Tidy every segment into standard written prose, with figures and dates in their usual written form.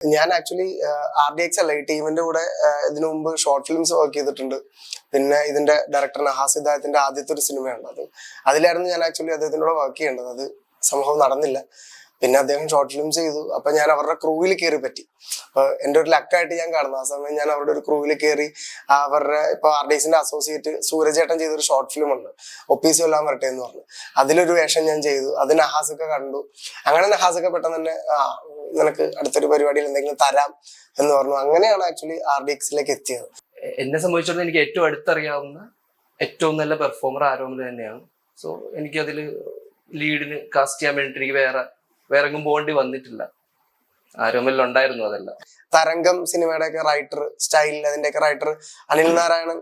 ഞാൻ actually RDX അല്ല, ഈ ടീമിന്റെ കൂടെ ഇതിനു മുമ്പ് ഷോർട്ട് ഫിലിംസ് വർക്ക് ചെയ്തിട്ടുണ്ട്. പിന്നെ ഇതിന്റെ ഡയറക്ടർ നഹാസ് ഹിദായത്തിന്റെ ആദ്യത്തെ ഒരു സിനിമയാണ് അത്. അതിലായിരുന്നു ഞാൻ ആക്ച്വലി അദ്ദേഹത്തിന്റെ കൂടെ വർക്ക് ചെയ്യേണ്ടത്. അത് സംഭവം നടന്നില്ല. പിന്നെ അദ്ദേഹം ഷോർട്ട് ഫിലിംസ് ചെയ്തു. അപ്പൊ ഞാൻ അവരുടെ ക്രൂവിൽ കയറി പറ്റി. അപ്പൊ എന്റെ ഒരു ലക്കായിട്ട് ഞാൻ കാണുന്നു. ആ സമയം ഞാൻ അവരുടെ ഒരു ക്രൂവിൽ കയറി അവരുടെ ഇപ്പൊ RDXന്റെ അസോസിയേറ്റ് സൂരജേട്ടൻ ചെയ്തൊരു ഷോർട്ട് ഫിലിം ഉണ്ട്, ഒപ്പീസ് എല്ലാം വരട്ടെ എന്ന് പറഞ്ഞു. അതിലൊരു വേഷം ഞാൻ ചെയ്തു. അത് നഹാസൊക്കെ കണ്ടു. അങ്ങനെ നഹാസൊക്കെ പെട്ടെന്ന് തന്നെ നിനക്ക് അടുത്തൊരു പരിപാടിയിൽ എന്തെങ്കിലും തരാം എന്ന് പറഞ്ഞു. അങ്ങനെയാണ് ആക്ച്വലി RDXലേക്ക് എത്തിയത്. എന്നെ സംബന്ധിച്ചിടത്തോളം എനിക്ക് ഏറ്റവും അടുത്തറിയാവുന്ന ഏറ്റവും നല്ല പെർഫോമർ ആരോമൽ തന്നെയാണ്. സോ എനിക്കതിൽ ലീഡിന് കാസ്റ്റ് ചെയ്യാൻ വേണ്ടിട്ട് എനിക്ക് വേറെ എങ്ങും പോകേണ്ടി വന്നിട്ടില്ല. ആരോമലിൽ ഉണ്ടായിരുന്നു അതല്ല. തരംഗം സിനിമയുടെ ഒക്കെ റൈറ്റർ സ്റ്റൈലിൽ അതിന്റെയൊക്കെ റൈറ്റർ അനിൽ നാരായണൻ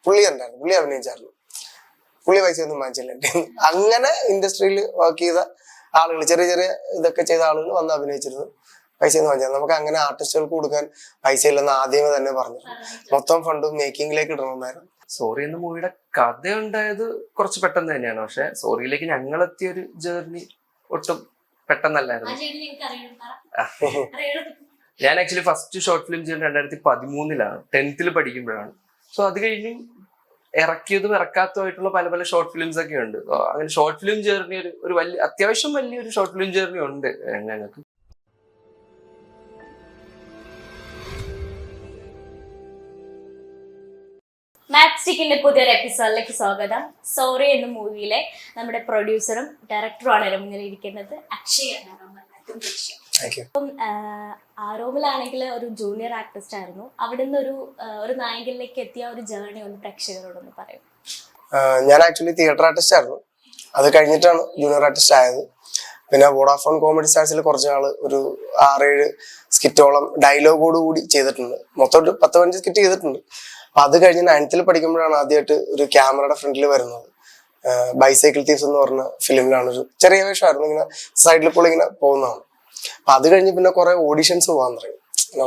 പുള്ളി ഉണ്ടായിരുന്നു. പുള്ളി അഭിനയിച്ചായിരുന്നു. പുള്ളി പൈസ ഒന്നും വാങ്ങിച്ചില്ല. അങ്ങനെ ഇൻഡസ്ട്രിയിൽ വർക്ക് ചെയ്ത ആളുകൾ, ചെറിയ ചെറിയ ഇതൊക്കെ ചെയ്ത ആളുകൾ വന്ന് അഭിനയിച്ചിരുന്നു. പൈസ ഒന്നും വാങ്ങിച്ചത്. നമുക്ക് അങ്ങനെ ആർട്ടിസ്റ്റുകൾക്ക് കൊടുക്കാൻ പൈസ ഇല്ലെന്ന് ആദ്യമേ തന്നെ പറഞ്ഞു. മൊത്തം ഫണ്ട് മേക്കിങ്ങിലേക്ക് ഇടണമെന്നായിരുന്നു. സോറി എന്ന മൂവിയുടെ കഥ ഉണ്ടായത് കുറച്ച് പെട്ടെന്ന് തന്നെയാണ്. പക്ഷെ സോറിയിലേക്ക് ഞങ്ങളെത്തിയ ഒരു ജേർണി ഒട്ടും പെട്ടെന്നല്ലായിരുന്നു. ഞാൻ ആക്ച്വലി ഫസ്റ്റ് ഷോർട്ട് ഫിലിം ചെയ്യുന്നത് 2013 10th പഠിക്കുമ്പോഴാണ്. സോ അത് കഴിഞ്ഞ് ഇറക്കിയതും ഇറക്കാത്തതുമായിട്ടുള്ള പല ഷോർട്ട് ഫിലിംസ് ഒക്കെ ഉണ്ട്. അങ്ങനെ ഷോർട്ട് ഫിലിം ജേർണി ഒരു അത്യാവശ്യം വലിയൊരു ഷോർട്ട് ഫിലിം ജേർണി ഉണ്ട് ഞങ്ങൾക്ക്. മാപ്സ്റ്റിക്കിന്റെ പുതിയൊരു എപ്പിസോഡിലേക്ക് സ്വാഗതം. സോറി എന്ന മൂവിയിലെ നമ്മുടെ പ്രൊഡ്യൂസറും ഡയറക്ടറുമാണ് മുന്നിലിരിക്കുന്നത്, അക്ഷയാണ്. അപ്പം ആരോമലാണെങ്കിൽ ഒരു ജൂനിയർ ആർട്ടിസ്റ്റ് ആയിരുന്നു. അവിടെ നിന്ന് ഒരു നായകനിലേക്ക് എത്തിയ ഒരു ജേർണി ഒന്ന് പ്രേക്ഷകരോടൊന്ന് പറയും. ഞാൻ ആക്ച്വലി തിയേറ്റർ ആർട്ടിസ്റ്റ് ആയിരുന്നു. അത് കഴിഞ്ഞിട്ടാണ് ജൂനിയർ ആർട്ടിസ്റ്റ് ആയത്. പിന്നെ വോഡാഫോൺ കോമഡി സ്റ്റാർസിൽ കുറച്ച് നാള് ഒരു 6-7 സ്കിറ്റോളം ഡയലോഗോട് കൂടി ചെയ്തിട്ടുണ്ട്. മൊത്തം ഒരു 10-15 സ്കിറ്റ് ചെയ്തിട്ടുണ്ട്. അപ്പൊ അത് കഴിഞ്ഞ് 9th പഠിക്കുമ്പോഴാണ് ആദ്യമായിട്ട് ഒരു ക്യാമറയുടെ ഫ്രണ്ടിൽ വരുന്നത്. ബൈസൈക്കിൾ തീവ്സ് എന്ന് പറഞ്ഞ ഫിലിമിലാണ്. ഒരു ചെറിയ വേഷമായിരുന്നു. ഇങ്ങനെ സൈഡിൽ കൂടെ ഇങ്ങനെ പോകുന്നതാണ്. അപ്പൊ അത് കഴിഞ്ഞ് പിന്നെ കുറെ ഓഡിഷൻസ് പോകാൻ തുടങ്ങി.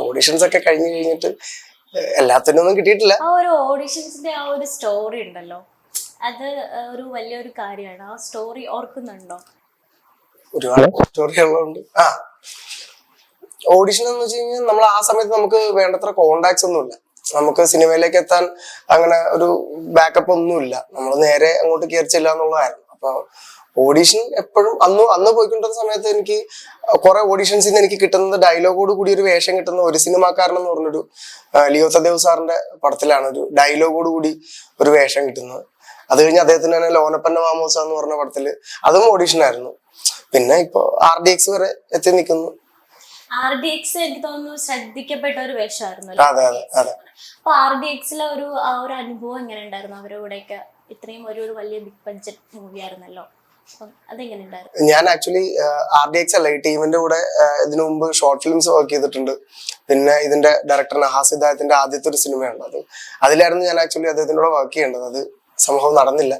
ഓഡിഷൻസ് ഒക്കെ കഴിഞ്ഞിട്ട് എല്ലാത്തിനും ഒന്നും കിട്ടിയിട്ടില്ല. ആ ഒരു ഓഡിഷൻസിന്റെ ആ ഒരു സ്റ്റോറി ഉണ്ടല്ലോ, അത് ഒരു വലിയൊരു കാര്യമാണ്. ആ സ്റ്റോറി ഓർക്കുന്നുണ്ടോ? ഒരുപാട് സ്റ്റോറികളുണ്ട്. ഓഡിഷൻ എന്ന് വെച്ച് കഴിഞ്ഞാൽ നമ്മൾ ആ സമയത്ത് നമുക്ക് വേണ്ടത്ര കോണ്ടാക്ട്സ് ഒന്നുമില്ല. നമുക്ക് സിനിമയിലേക്ക് എത്താൻ അങ്ങനെ ഒരു ബാക്കപ്പ് ഒന്നുമില്ല. നമ്മൾ നേരെ അങ്ങോട്ട് കയറി ചെല്ലുക എന്നുള്ളതായിരുന്നു. അപ്പൊ ഓഡിഷൻ എപ്പോഴും അന്ന് പോയിക്കൊണ്ടിരുന്ന സമയത്ത് എനിക്ക് കുറെ ഓഡിഷൻസിൽ നിന്ന് എനിക്ക് കിട്ടുന്നത് ഡയലോഗോട് കൂടി ഒരു വേഷം കിട്ടുന്ന ഒരു സിനിമാക്കാരൻ എന്ന് പറഞ്ഞൊരു ലിയോ തദേവ് സാറിന്റെ പടത്തിലാണ് ഒരു ഡയലോഗോട് കൂടി ഒരു വേഷം കിട്ടുന്നത്. അത് കഴിഞ്ഞ് അദ്ദേഹത്തിന് തന്നെ ലോനപ്പന്റെ മാമോസ എന്ന് പറഞ്ഞ പടത്തില് അതും ഓഡിഷൻ ആയിരുന്നു. പിന്നെ ഇപ്പൊ RDX വരെ എത്തി നിൽക്കുന്നു. RDX എനിക്ക് തോന്നുന്നു ശ്രദ്ധിക്കപ്പെട്ട ഒരു വേഷമായിരുന്നു. അതെ അതെ അതെ. അപ്പൊ RDXലെ ഒരു അനുഭവം എങ്ങനെ ഉണ്ടായിരുന്നു? അവരുടെ കൂടെയൊക്കെ ഇത്രയും ഒരു വലിയ ബിഗ് ബഡ്ജറ്റ് മൂവി ആയിരുന്നല്ലോ. അതെങ്ങനെ ഉണ്ടായിരുന്നു? ഞാൻ ആക്ച്വലി RDX അല്ല, ഈ ടീമിന്റെ കൂടെ ഇതിനു മുമ്പ് ഷോർട്ട് ഫിലിംസ് വർക്ക് ചെയ്തിട്ടുണ്ട്. പിന്നെ ഇതിന്റെ ഡയറക്ടർ നഹാസ് ഹിദായത്തിന്റെ ആദ്യത്തെ ഒരു സിനിമയാണ് അത്. അതിലായിരുന്നു ഞാൻ ആക്ച്വലി അദ്ദേഹത്തിന്റെ കൂടെ വർക്ക് ചെയ്യേണ്ടത്. അത് സംഭവം നടന്നില്ല.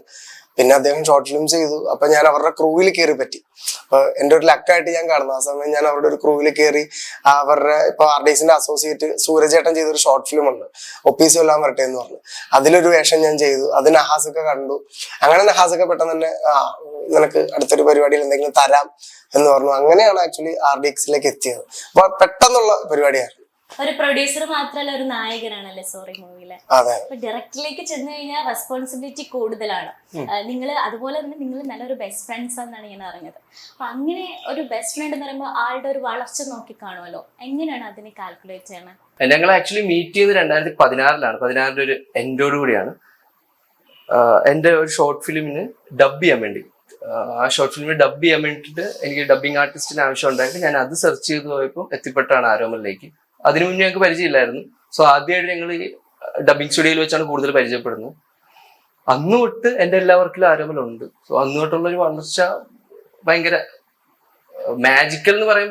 പിന്നെ അദ്ദേഹം ഷോർട്ട് ഫിലിംസ് ചെയ്തു. അപ്പൊ ഞാൻ അവരുടെ ക്രൂവിൽ കയറി പറ്റി. അപ്പൊ എന്റെ ഒരു ലക്കായിട്ട് ഞാൻ കാണുന്നു. ആ സമയം ഞാൻ അവരുടെ ഒരു ക്രൂവിൽ കയറി അവരുടെ ഇപ്പൊ RDXന്റെ അസോസിയേറ്റ് സൂരജേട്ടൻ ചെയ്തൊരു ഷോർട്ട് ഫിലിം ഉണ്ട്, ഒപ്പീസ് എല്ലാം വരട്ടെ എന്ന് പറഞ്ഞു. അതിലൊരു വേഷം ഞാൻ ചെയ്തു. അത് നഹാസൊക്കെ കണ്ടു. അങ്ങനെ നഹാസൊക്കെ പെട്ടെന്ന് തന്നെ നിനക്ക് അടുത്തൊരു പരിപാടിയിൽ എന്തെങ്കിലും തരാം എന്ന് പറഞ്ഞു. അങ്ങനെയാണ് ആക്ച്വലി RDXലേക്ക് എത്തിയത്. അപ്പൊ പെട്ടെന്നുള്ള പരിപാടിയായിരുന്നു. ഒരു പ്രൊഡ്യൂസർ മാത്രമല്ല, ഒരു നായകനാണല്ലേ സോറി മൂവിയിലെ. ഡയറക്ടറിലേക്ക് ചെന്ന് കഴിഞ്ഞാൽ റെസ്പോൺസിബിലിറ്റി കൂടുതലാണ്. നിങ്ങൾ അതുപോലെ തന്നെ നിങ്ങൾ നല്ലൊരു ബെസ്റ്റ് ഫ്രണ്ട്സ് എന്നാണ് ഞാൻ അറിഞ്ഞത്. അപ്പൊ അങ്ങനെ ഒരു ബെസ്റ്റ് ഫ്രണ്ട് എന്ന് പറയുമ്പോൾ ആളുടെ ഒരു വളർച്ച നോക്കി കാണുമല്ലോ. എങ്ങനെയാണ് അതിനെ കാൽക്കുലേറ്റ് ചെയ്യണത്? ഞങ്ങൾ ആക്ച്വലി മീറ്റ് ചെയ്ത് 2016 16 ഒരു എൻഡോട് കൂടിയാണ്. എൻ്റെ ഒരു ഷോർട്ട് ഫിലിമിന് ഡബ് ചെയ്യാൻ വേണ്ടി, ആ ഷോർട്ട് ഫിലിമിന് ഡബ് ചെയ്യാൻ വേണ്ടിയിട്ട് എനിക്ക് ഡബിങ് ആർട്ടിസ്റ്റിന് ആവശ്യം ഉണ്ടായിട്ട് ഞാൻ അത് സെർച്ച് ചെയ്ത് പോയപ്പോൾ എത്തിപ്പെട്ടാണ് ആരോമലിലേക്ക്. അതിനു മുന്നേ ഞങ്ങൾക്ക് പരിചയമില്ലായിരുന്നു. സോ ആദ്യമായിട്ട് ഞങ്ങൾ ഈ ഡബിങ് സ്റ്റുഡിയോയിൽ വെച്ചാണ് കൂടുതൽ പരിചയപ്പെടുന്നത്. അന്ന് തൊട്ട് എൻ്റെ എല്ലാ വർക്കിലും ആരോമലുണ്ട്. സോ അന്ന് തൊട്ടുള്ള ഒരു വളർച്ച ഭയങ്കര മാജിക്കൽ എന്ന് പറയാൻ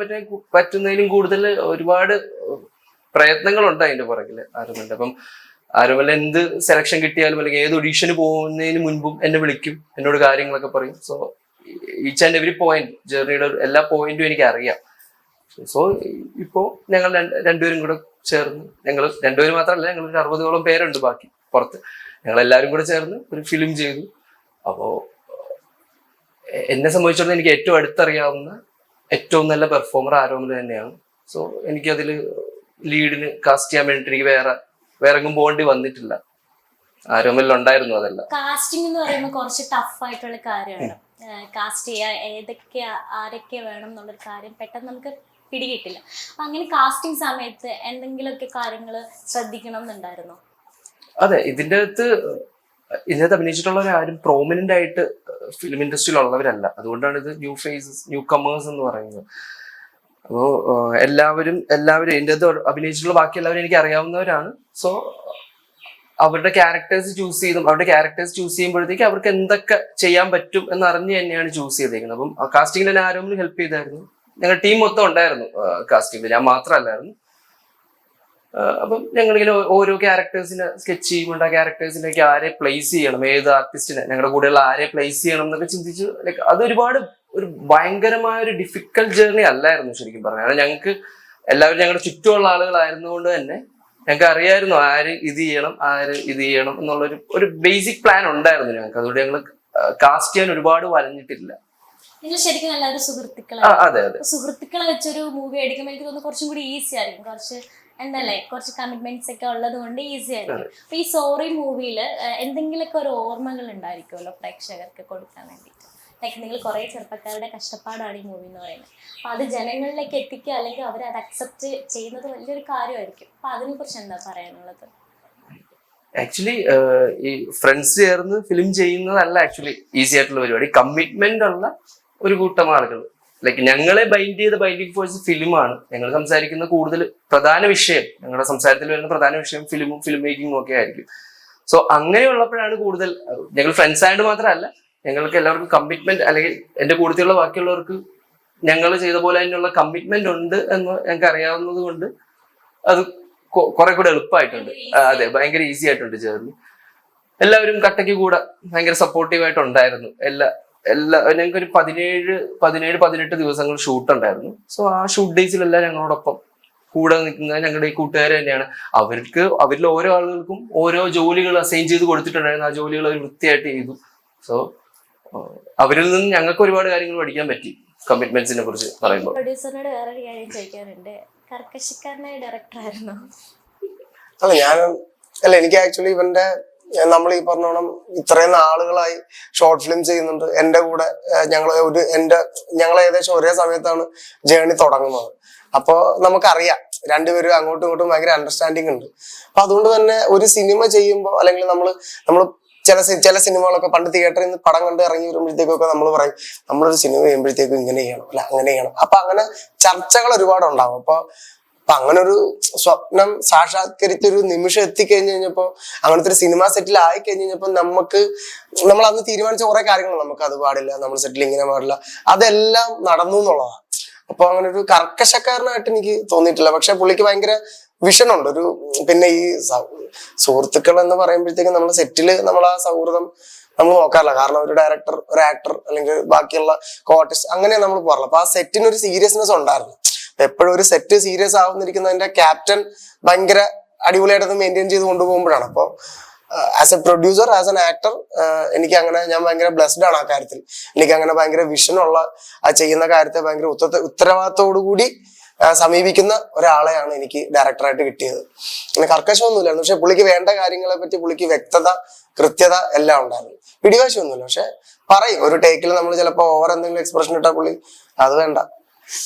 പറ്റുന്നതിലും കൂടുതൽ ഒരുപാട് പ്രയത്നങ്ങളുണ്ട് അതിന്റെ പുറകില് ആരോമലിന്റെ. അപ്പം ആരോമൽ എന്ത് സെലക്ഷൻ കിട്ടിയാലും അല്ലെങ്കിൽ ഏത് ഒഡീഷന് പോകുന്നതിന് മുൻപും എന്നെ വിളിക്കും, എന്നോട് കാര്യങ്ങളൊക്കെ പറയും. So each and every point, ജേർണിയുടെ എല്ലാ പോയിന്റും എനിക്ക് അറിയാം. സോ ഇപ്പോ ഞങ്ങൾ രണ്ടുപേരും കൂടെ ചേർന്ന്, ഞങ്ങൾ രണ്ടുപേരും മാത്രമല്ല, ഞങ്ങൾ ഒരു 60ഓളം പേരുണ്ട് ബാക്കി പുറത്ത്, ഞങ്ങൾ എല്ലാവരും കൂടെ ചേർന്ന് ഒരു ഫിലിം ചെയ്തു. അപ്പോ എന്നെ സംബന്ധിച്ചിടത്തോളം എനിക്ക് ഏറ്റവും അടുത്തറിയാവുന്ന ഏറ്റവും നല്ല പെർഫോമർ ആരോമൽ തന്നെയാണ്. സോ എനിക്കതിൽ ലീഡിന് കാസ്റ്റ് ചെയ്യാൻ വേണ്ടിട്ട് എനിക്ക് വേറെ എങ്ങും പോകേണ്ടി വന്നിട്ടില്ല. ആരോമലുണ്ടായിരുന്നു അതെല്ലാം. കാസ്റ്റിംഗ് എന്ന് പറയുമ്പോൾ കുറച്ച് ടഫ് ആയിട്ടുള്ള കാര്യമാണ്. കാസ്റ്റ് ചെയ്യാൻ ആരൊക്കെ വേണം എന്നുള്ളൊരു കാര്യം പെട്ടെന്ന് നമുക്ക് പിടികിട്ടില്ല. അപ്പൊ അങ്ങനെ കാസ്റ്റിംഗ് സമയത്ത് എന്തെങ്കിലുമൊക്കെ കാര്യങ്ങൾ ശ്രദ്ധിക്കണം എന്നുണ്ടായിരുന്നോ? അതെ, ഇതിനകത്ത് അഭിനയിച്ചിട്ടുള്ളവർ ആരും പ്രോമിനന്റ് ആയിട്ട് ഫിലിം ഇൻഡസ്ട്രിയിൽ ഉള്ളവരല്ല. അതുകൊണ്ടാണ് ഇത് ന്യൂ ഫേസസ്, ന്യൂ കമേഴ്സ് എന്ന് പറയുന്നത്. അപ്പോൾ എല്ലാവരും ഇതിൻ്റെ അകത്ത് അഭിനയിച്ചിട്ടുള്ള ബാക്കി എല്ലാവരും എനിക്ക് അറിയാവുന്നവരാണ്. സോ അവരുടെ ക്യാരക്ടേഴ്സ് ചൂസ് ചെയ്യുമ്പോഴത്തേക്ക് അവർക്ക് എന്തൊക്കെ ചെയ്യാൻ പറ്റും എന്ന് അറിഞ്ഞ് തന്നെയാണ് ചൂസ് ചെയ്തേക്കുന്നത്. അപ്പം കാസ്റ്റിംഗിൽ തന്നെ ആരോമലും ഹെൽപ്പ് ചെയ്തായിരുന്നു. ഞങ്ങളുടെ ടീം മൊത്തം ഉണ്ടായിരുന്നു കാസ്റ്റിംഗിൽ, ഞാൻ മാത്രമല്ലായിരുന്നു. അപ്പം ഞങ്ങളിങ്ങനെ ഓരോ ക്യാരക്ടേഴ്സിനെ സ്കെച്ച് ചെയ്യുമ്പോൾ ആ ക്യാരക്ടേഴ്സിലേക്ക് ആരെ പ്ലേസ് ചെയ്യണം, ഏത് ആർട്ടിസ്റ്റിനെ ഞങ്ങളുടെ കൂടെയുള്ള ആരെ പ്ലേസ് ചെയ്യണം എന്നൊക്കെ ചിന്തിച്ച് ലൈക്ക് അതൊരുപാട് ഒരു ഭയങ്കരമായ ഒരു ഡിഫിക്കൽട്ട് ജേർണി അല്ലായിരുന്നു ശരിക്കും പറഞ്ഞാൽ. കാരണം ഞങ്ങൾക്ക് എല്ലാവരും ഞങ്ങളുടെ ചുറ്റുമുള്ള ആളുകളായിരുന്നുകൊണ്ട് തന്നെ ഞങ്ങൾക്ക് അറിയായിരുന്നു ആര് ഇത് ചെയ്യണം എന്നുള്ളൊരു ബേസിക് പ്ലാൻ ഉണ്ടായിരുന്നു ഞങ്ങൾക്ക്. അതുകൊണ്ട് ഞങ്ങൾ കാസ്റ്റ് ചെയ്യാൻ ഒരുപാട് വലഞ്ഞിട്ടില്ല. നിങ്ങൾ ശരിക്കും എല്ലാവരും അതെ അതെ, സുഹൃത്തുക്കളെ വെച്ചൊരു മൂവി എടുക്കുമ്പോൾ എനിക്ക് തോന്നുന്നു കുറച്ചും കൂടി ഈസി ആയിരിക്കും. കുറച്ച് കമ്മിറ്റ്മെന്റ്സ് ഒക്കെ ഉള്ളത് കൊണ്ട് ഈസി ആയിരിക്കും. അപ്പൊ ഈ സോറി മൂവിയിൽ എന്തെങ്കിലുമൊക്കെ ഒരു ഓർമ്മകൾ ഉണ്ടായിരിക്കുമല്ലോ പ്രേക്ഷകർക്ക് കൊടുക്കാൻ വേണ്ടിയിട്ട്. ലൈക്ക് നിങ്ങൾ കുറെ ചെറുപ്പക്കാരുടെ കഷ്ടപ്പാടാണ് ഈ മൂവി എന്ന് പറയുന്നത്. അപ്പൊ അത് ജനങ്ങളിലേക്ക് എത്തിക്കുക, അല്ലെങ്കിൽ അവർ അത് അക്സെപ്റ്റ് ചെയ്യുന്നത് വലിയൊരു കാര്യമായിരിക്കും. അപ്പൊ അതിനെ കുറിച്ച് എന്താ പറയാനുള്ളത്? ആക്ച്വലി ഈ ഫ്രണ്ട്സ് ചേർന്ന് ഫിലിം ചെയ്യുന്നതല്ല ആക്ച്വലി ഈസി ആയിട്ടുള്ള പരിപാടി. കമ്മിറ്റ്മെന്റ് ഉള്ള ഒരു കൂട്ടം ആളുകൾ, ലൈക്ക് ഞങ്ങളെ ബൈൻഡിങ് ഫോഴ്സ് ഫിലിമാണ്. ഞങ്ങൾ സംസാരിക്കുന്ന കൂടുതൽ പ്രധാന വിഷയം, ഞങ്ങളുടെ സംസാരത്തിൽ വരുന്ന പ്രധാന വിഷയം ഫിലിം മേക്കിങ്ങും ഒക്കെ ആയിരിക്കും. സോ അങ്ങനെയുള്ളപ്പോഴാണ് കൂടുതൽ ഞങ്ങൾ ഫ്രണ്ട്സ് ആയിട്ട് മാത്രമല്ല, ഞങ്ങൾക്ക് എല്ലാവർക്കും കമ്മിറ്റ്മെന്റ്, അല്ലെങ്കിൽ എന്റെ കൂട്ടത്തിലുള്ള ബാക്കിയുള്ളവർക്ക് ഞങ്ങൾ ചെയ്ത പോലെ തന്നെയുള്ള കമ്മിറ്റ്മെന്റ് ഉണ്ട് എന്ന് ഞങ്ങൾക്ക് അറിയാവുന്നത് കൊണ്ട് അത് കുറെ കൂടെ എളുപ്പമായിട്ടുണ്ട്. അതെ, ഭയങ്കര ഈസി ആയിട്ടുണ്ട് ജേർണി. എല്ലാവരും കട്ടയ്ക്ക് കൂടെ ഭയങ്കര സപ്പോർട്ടീവായിട്ടുണ്ടായിരുന്നു. ഞങ്ങൾക്ക് ഒരു 17-18 ദിവസങ്ങൾ ഷൂട്ട് ഉണ്ടായിരുന്നു. സോ ആ ഷൂട്ട് ഡേയ്സിലെല്ലാം ഞങ്ങളോടൊപ്പം കൂടെ നിൽക്കുന്ന ഞങ്ങളുടെ ഈ കൂട്ടുകാർ തന്നെയാണ്. അവരിൽ ഓരോ ആളുകൾക്കും ഓരോ ജോലികൾ അസൈൻ ചെയ്ത് കൊടുത്തിട്ടുണ്ടായിരുന്നു. ആ ജോലികൾ അവർ വൃത്തിയായിട്ട് ചെയ്തു. സോ അവരിൽ നിന്ന് ഞങ്ങൾക്ക് ഒരുപാട് കാര്യങ്ങൾ പഠിക്കാൻ പറ്റി കമ്മിറ്റ്മെന്റ്സിനെ കുറിച്ച് പറയുമ്പോൾ. പ്രൊഡ്യൂസറിനോട് വേറൊരു കാര്യം ചോദിക്കാറുണ്ട്, കർക്കശക്കാരനായ ഡയറക്ടർ ആയിരുന്നോ? എനിക്ക് ആക്ച്വലി ഇവന്റെ നമ്മൾ ഈ പറഞ്ഞോണം ഇത്രയും നാളുകളായി ഷോർട്ട് ഫിലിം ചെയ്യുന്നുണ്ട്. എൻ്റെ കൂടെ ഞങ്ങൾ ഏകദേശം ഒരേ സമയത്താണ് ജേർണി തുടങ്ങുന്നത്. അപ്പോൾ നമുക്കറിയാം രണ്ടുപേരും അങ്ങോട്ടും ഇങ്ങോട്ടും ഭയങ്കര അണ്ടർസ്റ്റാൻഡിങ് ഉണ്ട്. അപ്പൊ അതുകൊണ്ട് തന്നെ ഒരു സിനിമ ചെയ്യുമ്പോൾ, അല്ലെങ്കിൽ നമ്മൾ ചില സിനിമകളൊക്കെ പണ്ട് തിയേറ്ററിൽ നിന്ന് പടം കണ്ട് ഇറങ്ങി വരുമ്പോഴത്തേക്കൊക്കെ നമ്മൾ പറയും നമ്മളൊരു സിനിമ ചെയ്യുമ്പോഴത്തേക്കും ഇങ്ങനെ ചെയ്യണം, അല്ല അങ്ങനെ ചെയ്യണം. അപ്പൊ അങ്ങനെ ചർച്ചകൾ ഒരുപാട് ഉണ്ടാവും. അപ്പൊ അങ്ങനെ ഒരു സ്വപ്നം സാക്ഷാത്കരിച്ചൊരു നിമിഷം എത്തിക്കഴിഞ്ഞപ്പോ, അങ്ങനത്തെ ഒരു സിനിമ സെറ്റിൽ ആയി കഴിഞ്ഞപ്പോ നമ്മൾ അന്ന് തീരുമാനിച്ച കുറെ കാര്യങ്ങൾ, നമുക്ക് അത് പാടില്ല, നമ്മൾ സെറ്റിൽ ഇങ്ങനെ പാടില്ല, അതെല്ലാം നടന്നു എന്നുള്ളതാണ്. അപ്പൊ അങ്ങനെ ഒരു കർക്കശക്കാരനായിട്ട് എനിക്ക് തോന്നിയിട്ടില്ല. പക്ഷെ പുള്ളിക്ക് ഭയങ്കര വിഷനുണ്ട്. പിന്നെ ഈ സുഹൃത്തുക്കൾ എന്ന് പറയുമ്പോഴത്തേക്കും നമ്മൾ സെറ്റില് നമ്മൾ ആ സൗഹൃദം നമ്മൾ നോക്കാറില്ല. കാരണം ഒരു ഡയറക്ടർ, ഒരു ആക്ടർ, അല്ലെങ്കിൽ ബാക്കിയുള്ള കോർട്ടിസ്റ്റ് അങ്ങനെ നമ്മൾ പോകാറില്ല. അപ്പൊ ആ സെറ്റിനൊരു സീരിയസ്നെസ് ഉണ്ടായിരുന്നു. എപ്പോഴും ഒരു സെറ്റ് സീരിയസ് ആവുന്നിരിക്കുന്നതിന്റെ ക്യാപ്റ്റൻ ഭയങ്കര അടിപൊളിയായിട്ട് മെയിൻറ്റെയിൻ ചെയ്ത് കൊണ്ടുപോകുമ്പോഴാണ്. അപ്പോൾ as A producer, as an actor, ഞാൻ ഭയങ്കര ബ്ലെസ്ഡ് ആണ് ആ കാര്യത്തിൽ. എനിക്ക് അങ്ങനെ ഭയങ്കര വിഷനുള്ള ആ ചെയ്യുന്ന കാര്യത്തെ ഭയങ്കര ഉത്തരവാദിത്തോടു കൂടി സമീപിക്കുന്ന ഒരാളെയാണ് എനിക്ക് ഡയറക്ടറായിട്ട് കിട്ടിയത്. അങ്ങനെ കർക്കശമൊന്നുമില്ലായിരുന്നു. പക്ഷെ പുള്ളിക്ക് വേണ്ട കാര്യങ്ങളെ പറ്റി പുള്ളിക്ക് വ്യക്തത, കൃത്യത എല്ലാം ഉണ്ടായിരുന്നു. പിടിവാശിയൊന്നുമില്ല. പക്ഷെ പറയും, ഒരു ടേക്കിൽ നമ്മൾ ചിലപ്പോൾ ഓവർ എന്തെങ്കിലും എക്സ്പ്രഷൻ ഇട്ടാൽ പുള്ളി അത് വേണ്ട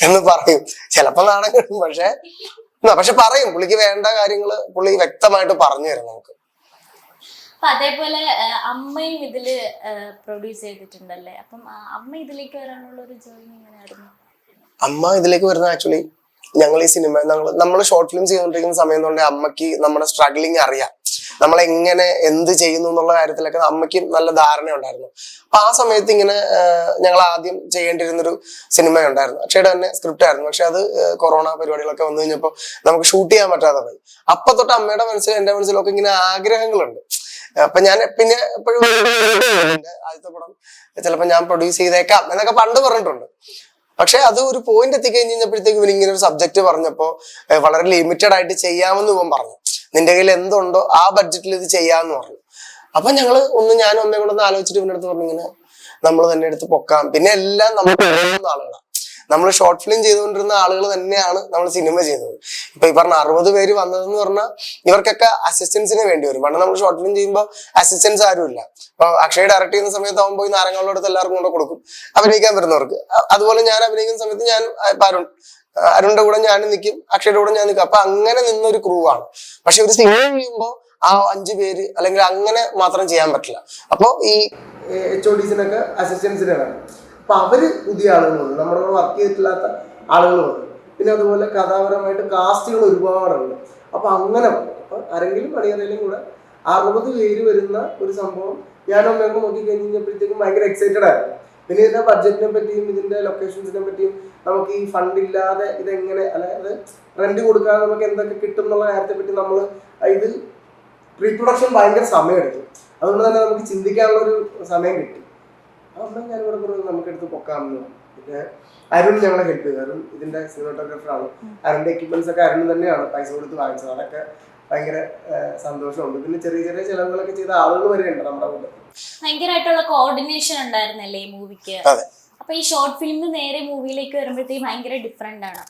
എന്ന് പറയും. ചിലപ്പോൾ നാണം കിട്ടും, പക്ഷെ പറയും. പുള്ളിക്ക് വേണ്ട കാര്യങ്ങൾ പുള്ളി വ്യക്തമായിട്ട് പറഞ്ഞു തരും നമുക്ക്. അതേപോലെ അമ്മയും ഇതില് പ്രൊഡ്യൂസ് ചെയ്തിട്ടുണ്ടല്ലേ? അപ്പം അമ്മ ഇതിലേക്ക് വരാനുള്ള ഒരു ജോലി എങ്ങനെയായിരുന്നു? അമ്മ ഇതിലേക്ക് വരുന്ന ആക്ച്വലി ഞങ്ങൾ ഈ സിനിമ നമ്മൾ ഷോർട്ട് ഫിലിം ചെയ്തുകൊണ്ടിരിക്കുന്ന സമയം കൊണ്ട് അമ്മയ്ക്ക് നമ്മുടെ സ്ട്രഗ്ലിങ് അറിയാം. നമ്മളെങ്ങനെ എന്ത് ചെയ്യുന്നു എന്നുള്ള കാര്യത്തിലൊക്കെ അമ്മയ്ക്ക് നല്ല ധാരണ ഉണ്ടായിരുന്നു. അപ്പൊ ആ സമയത്ത് ഇങ്ങനെ ഞങ്ങൾ ആദ്യം ചെയ്യേണ്ടിരുന്നൊരു സിനിമ ഉണ്ടായിരുന്നു. അക്ഷയുടെ തന്നെ സ്ക്രിപ്റ്റ് ആയിരുന്നു. പക്ഷെ അത് കൊറോണ പരിപാടികളൊക്കെ വന്നു കഴിഞ്ഞപ്പോൾ നമുക്ക് ഷൂട്ട് ചെയ്യാൻ പറ്റാതെ പോയി. അപ്പൊ തൊട്ട് അമ്മയുടെ മനസ്സിൽ, എന്റെ മനസ്സിലൊക്കെ ഇങ്ങനെ ആഗ്രഹങ്ങളുണ്ട്. അപ്പൊ ഞാൻ പിന്നെ എപ്പോഴും ആദ്യത്തെ പടം ചിലപ്പോൾ ഞാൻ പ്രൊഡ്യൂസ് ചെയ്തേക്കാം എന്നൊക്കെ പണ്ട് പറഞ്ഞിട്ടുണ്ട്. പക്ഷെ അത് ഒരു പോയിന്റ് എത്തിക്കഴിഞ്ഞപ്പോഴത്തേക്കും ഇവനിങ്ങനെ ഒരു സബ്ജക്ട് പറഞ്ഞപ്പോ വളരെ ലിമിറ്റഡ് ആയിട്ട് ചെയ്യാമെന്ന് ഇവൻ പറഞ്ഞു. നിന്റെ കയ്യിൽ എന്തുണ്ടോ ആ ബഡ്ജറ്റിൽ ഇത് ചെയ്യാമെന്ന് പറഞ്ഞു. അപ്പൊ ഞാനും അമ്മയും കൂടെ ഒന്ന് ആലോചിച്ചിട്ട് ഇവന്റെ അടുത്ത് പറഞ്ഞു, ഇങ്ങനെ നമ്മൾ തന്നെ എടുത്ത് പൊക്കാം. പിന്നെ എല്ലാം നമ്മൾ ആളുകളാണ്. നമ്മൾ ഷോർട്ട് ഫിലിം ചെയ്തുകൊണ്ടിരുന്ന ആളുകൾ തന്നെയാണ് നമ്മൾ സിനിമ ചെയ്തത്. ഇപ്പൊ ഈ പറഞ്ഞ 60 പേര് വന്നതെന്ന് പറഞ്ഞാൽ ഇവർക്കൊക്കെ അസിസ്റ്റൻസിന് വേണ്ടി വരും. പണ്ട് നമ്മൾ ഷോർട്ട് ഫിലിം ചെയ്യുമ്പോൾ അസിസ്റ്റൻസ് ആരും ഇല്ല. ഇപ്പൊ അക്ഷയ് ഡയറക്ട് ചെയ്യുന്ന സമയത്ത് അവൻ പോയി നാരങ്ങളുടെ അടുത്ത് എല്ലാവർക്കും കൊണ്ട് കൊടുക്കും അഭിനയിക്കാൻ വരുന്നവർക്ക്. അതുപോലെ ഞാൻ അഭിനയിക്കുന്ന സമയത്ത് ഞാൻ അരുണിന്റെ കൂടെ ഞാൻ നിൽക്കും, അക്ഷയുടെ കൂടെ ഞാൻ നിൽക്കും. അപ്പൊ അങ്ങനെ നിന്നൊരു ക്രൂ ആണ്. പക്ഷെ ഒരു സിനിമ ചെയ്യുമ്പോൾ ആ 5 പേര് അല്ലെങ്കിൽ അങ്ങനെ മാത്രം ചെയ്യാൻ പറ്റില്ല. അപ്പൊ ഈ HODസിനൊക്കെ അസിസ്റ്റൻസിനെ വേണം. അപ്പൊ അവര് പുതിയ ആളുകൾ വന്നു, നമ്മുടെ കൂടെ വർക്ക് ചെയ്തിട്ടില്ലാത്ത ആളുകൾ വന്നു. പിന്നെ അതുപോലെ കഥാപരമായിട്ട് കാസ്റ്റുകൾ ഒരുപാടുണ്ട്. അപ്പൊ അങ്ങനെ വന്നു. അപ്പൊ ആരെങ്കിലും അണിയറയിലും കൂടെ 60 പേര് വരുന്ന ഒരു സംഭവം ഞാനൊക്കെ നോക്കി കഴിഞ്ഞപ്പോഴത്തേക്കും ഭയങ്കര എക്സൈറ്റഡ് ആയിരുന്നു. പിന്നെ ഇതിന്റെ ബഡ്ജറ്റിനെ പറ്റിയും ഇതിന്റെ ലൊക്കേഷൻസിനെ പറ്റിയും നമുക്ക് ഈ ഫണ്ട് ഇല്ലാതെ ഇതെങ്ങനെ, അതായത് റെന്റ് കൊടുക്കാതെ നമുക്ക് എന്തൊക്കെ കിട്ടും എന്നുള്ള കാര്യത്തെ പറ്റി നമ്മൾ ഇത് പ്രീ പ്രൊഡക്ഷൻ ഭയങ്കര സമയമെടുത്തു. അതുകൊണ്ട് തന്നെ നമുക്ക് ചിന്തിക്കാനുള്ള ഒരു സമയം കിട്ടി. അതുകൊണ്ട് ഞാനിവിടെ പറഞ്ഞു നമുക്ക് എടുത്ത് പൊക്കാമെന്ന്. പിന്നെ അരുൺ ഞങ്ങളെ ഹെൽപ്പ് ചെയ്തു. അരുൺ ഇതിന്റെ സിനിമാറ്റോഗ്രാഫറാണ്. അരുണിന്റെ എക്യുപ്മെന്റ്സ് ഒക്കെ അരുൺ തന്നെയാണ് പൈസ കൊടുത്ത് വാങ്ങിച്ചത്. അതൊക്കെ ഭയങ്കര സന്തോഷമുണ്ട്. പിന്നെ ചെറിയ ചെറിയ ചെലവുകളൊക്കെ ചെയ്ത ആളുകൾ വരെ ഉണ്ട് നമ്മുടെ കൂടെ. ഭയങ്കരമായിട്ടുള്ള കോർഡിനേഷൻ ഉണ്ടായിരുന്നല്ലേ ഈ മൂവിക്ക്? അപ്പൊ ഈ ഷോർട്ട് ഫിലിം നേരെ മൂവിയിലേക്ക് വരുമ്പോഴത്തേക്ക് ഭയങ്കര ഡിഫറെന്റ് ആണ്.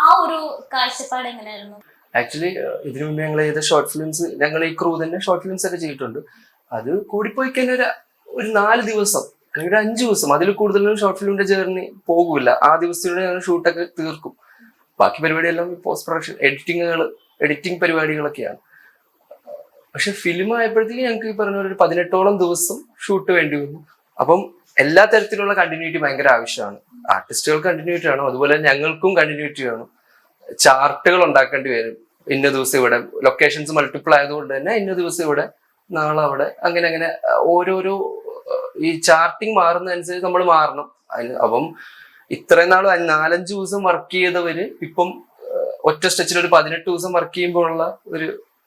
ആ ഒരു കാഴ്ചപ്പാട് എങ്ങനെയായിരുന്നു? ആക്ച്വലി ഇതിനു മുമ്പ് ഞങ്ങൾ ചെയ്ത ഷോർട്ട് ഫിലിംസ്, ഞങ്ങൾ ഈ ക്രൂ തന്നെ ഷോർട്ട് ഫിലിംസ് ഒക്കെ ചെയ്തിട്ടുണ്ട്. അത് കൂടിപ്പോയി കഴിഞ്ഞാൽ ഒരു 4 ദിവസം അല്ലെങ്കിൽ 5 ദിവസം, അതിൽ കൂടുതലും ഷോർട്ട് ഫിലിമിന്റെ ജേർണി പോകില്ല. ആ ദിവസത്തിലൂടെ ഞങ്ങൾ ഷൂട്ടൊക്കെ തീർക്കും. ബാക്കി പരിപാടിയെല്ലാം പോസ്റ്റ് പ്രൊഡക്ഷൻ എഡിറ്റിംഗ് പരിപാടികളൊക്കെയാണ്. പക്ഷെ ഫിലിം ആയപ്പോഴത്തേക്ക് ഞങ്ങൾക്ക് ഈ പറഞ്ഞ ഒരു 18ഓളം ദിവസം ഷൂട്ട് വേണ്ടി വന്നു. അപ്പം എല്ലാ തരത്തിലുള്ള കണ്ടിന്യൂറ്റി ഭയങ്കര ആവശ്യമാണ്. ആർട്ടിസ്റ്റുകൾക്ക് കണ്ടിന്യൂറ്റി വേണം, അതുപോലെ ഞങ്ങൾക്കും കണ്ടിന്യൂറ്റി വേണം. ചാർട്ടുകൾ ഉണ്ടാക്കേണ്ടി വരും. ഇന്ന ദിവസം ഇവിടെ, ലൊക്കേഷൻസ് മൾട്ടിപ്പിൾ ആയതുകൊണ്ട് തന്നെ ഇന്ന ദിവസം ഇവിടെ, നാളെ അവിടെ, അങ്ങനെ അങ്ങനെ ഓരോരോ ഈ ചാർട്ടിങ് മാറുന്നതനുസരിച്ച് നമ്മൾ മാറണം. അപ്പം ഇത്രയും നാൾ 4-5 ദിവസം വർക്ക് ചെയ്തവര് ഇപ്പം ഒറ്റ സ്ട്രെച്ചിൽ ഒരു 18 ദിവസം വർക്ക് ചെയ്യുമ്പോൾ ഉള്ള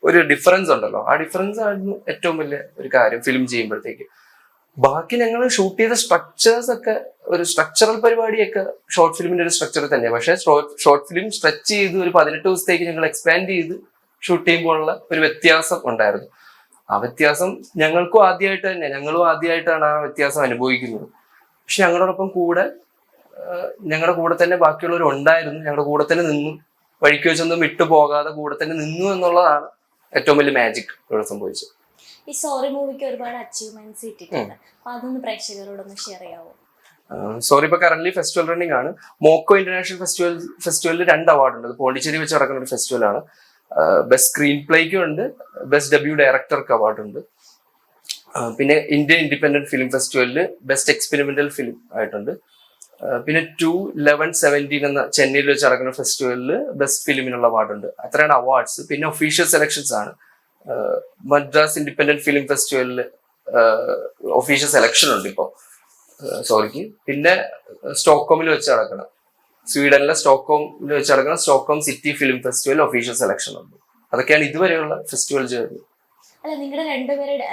ഒരു ഡിഫറൻസ് ഉണ്ടല്ലോ. ആ ഡിഫറൻസ് ആയിരുന്നു ഏറ്റവും വലിയ ഒരു കാര്യം ഫിലിം ചെയ്യുമ്പോഴത്തേക്ക്. ബാക്കി ഞങ്ങൾ ഷൂട്ട് ചെയ്ത സ്ട്രക്ചേഴ്സ് ഒക്കെ, ഒരു സ്ട്രക്ചറൽ പരിപാടിയൊക്കെ ഷോർട്ട് ഫിലിമിന്റെ ഒരു സ്ട്രക്ചർ തന്നെയാണ്. പക്ഷെ ഷോർട്ട് ഫിലിം സ്ട്രെച്ച് ചെയ്ത് ഒരു 18 ദിവസത്തേക്ക് ഞങ്ങൾ എക്സ്പാൻഡ് ചെയ്ത് ഷൂട്ട് ചെയ്യുമ്പോഴുള്ള ഒരു വ്യത്യാസം ഉണ്ടായിരുന്നു. ആ വ്യത്യാസം ഞങ്ങളും ആദ്യമായിട്ടാണ് ആ വ്യത്യാസം അനുഭവിക്കുന്നത്. പക്ഷെ ഞങ്ങളോടൊപ്പം ഞങ്ങളുടെ കൂടെ തന്നെ ബാക്കിയുള്ളവർ ഉണ്ടായിരുന്നു. ഞങ്ങളുടെ കൂടെ തന്നെ നിന്നു, വഴിക്ക് വെച്ചൊന്നും വിട്ടു പോകാതെ കൂടെ തന്നെ നിന്നു എന്നുള്ളതാണ് ഏറ്റവും വലിയ മാജിക് ഇവിടെ സംഭവിച്ചത്. ഈ സോറി മൂവിക്ക് ഒരുപാട് അച്ചീവ്മെന്റ്സ് കിട്ടിയിട്ടുണ്ട്. അപ്പൊ അതൊന്ന് പ്രേക്ഷകരോടൊന്ന് ഷെയർ ചെയ്യാവോ? സോറി ഇപ്പൊ കറന്റ് ഫെസ്റ്റിവൽ റണ്ണിംഗ് ആണ്. മോക്കോ ഇന്റർനാഷണൽ ഫെസ്റ്റിവലിൽ 2 അവാർഡ് ഉണ്ട്. അത് പോണ്ടിച്ചേരി വെച്ച് നടക്കുന്ന ഒരു ഫെസ്റ്റിവലാണ്. ബെസ്റ്റ് സ്ക്രീൻ പ്ലേക്കും ഉണ്ട്, ബെസ്റ്റ് ഡെബ്യൂ ഡയറക്ടർക്ക് അവാർഡ് ഉണ്ട്. പിന്നെ ഇന്ത്യൻ ഇൻഡിപെൻഡന്റ് ഫിലിം ഫെസ്റ്റിവലിൽ ബെസ്റ്റ് എക്സ്പെരിമെന്റൽ ഫിലിം ആയിട്ടുണ്ട്. പിന്നെ 2011-17 എന്ന ചെന്നൈയിൽ വെച്ച് നടക്കുന്ന ഫെസ്റ്റിവലിൽ ബെസ്റ്റ് ഫിലിമിനുള്ള അവാർഡ് ഉണ്ട്. അത്രയാണ് അവാർഡ്സ്. പിന്നെ ഒഫീഷ്യൽ സെലക്ഷൻസ് ആണ്. മദ്രാസ് ഇൻഡിപെൻഡന്റ് ഫിലിം ഫെസ്റ്റിവലിൽ ഒഫീഷ്യൽ സെലക്ഷൻ ഉണ്ട് ഇപ്പോൾ സോറിക്ക്. പിന്നെ സ്റ്റോക്ക്ഹോമിൽ വെച്ച് നടക്കണം, സ്വീഡനിലെ സ്റ്റോക്ക്ഹോമിൽ വെച്ച് നടക്കുന്ന Stockholm city film festival official selection ഉണ്ട്. അതൊക്കെയാണ് ഇതുവരെയുള്ള ഫെസ്റ്റിവൽ ജേർണി. അല്ല, നിങ്ങളുടെ രണ്ടുപേരുടെ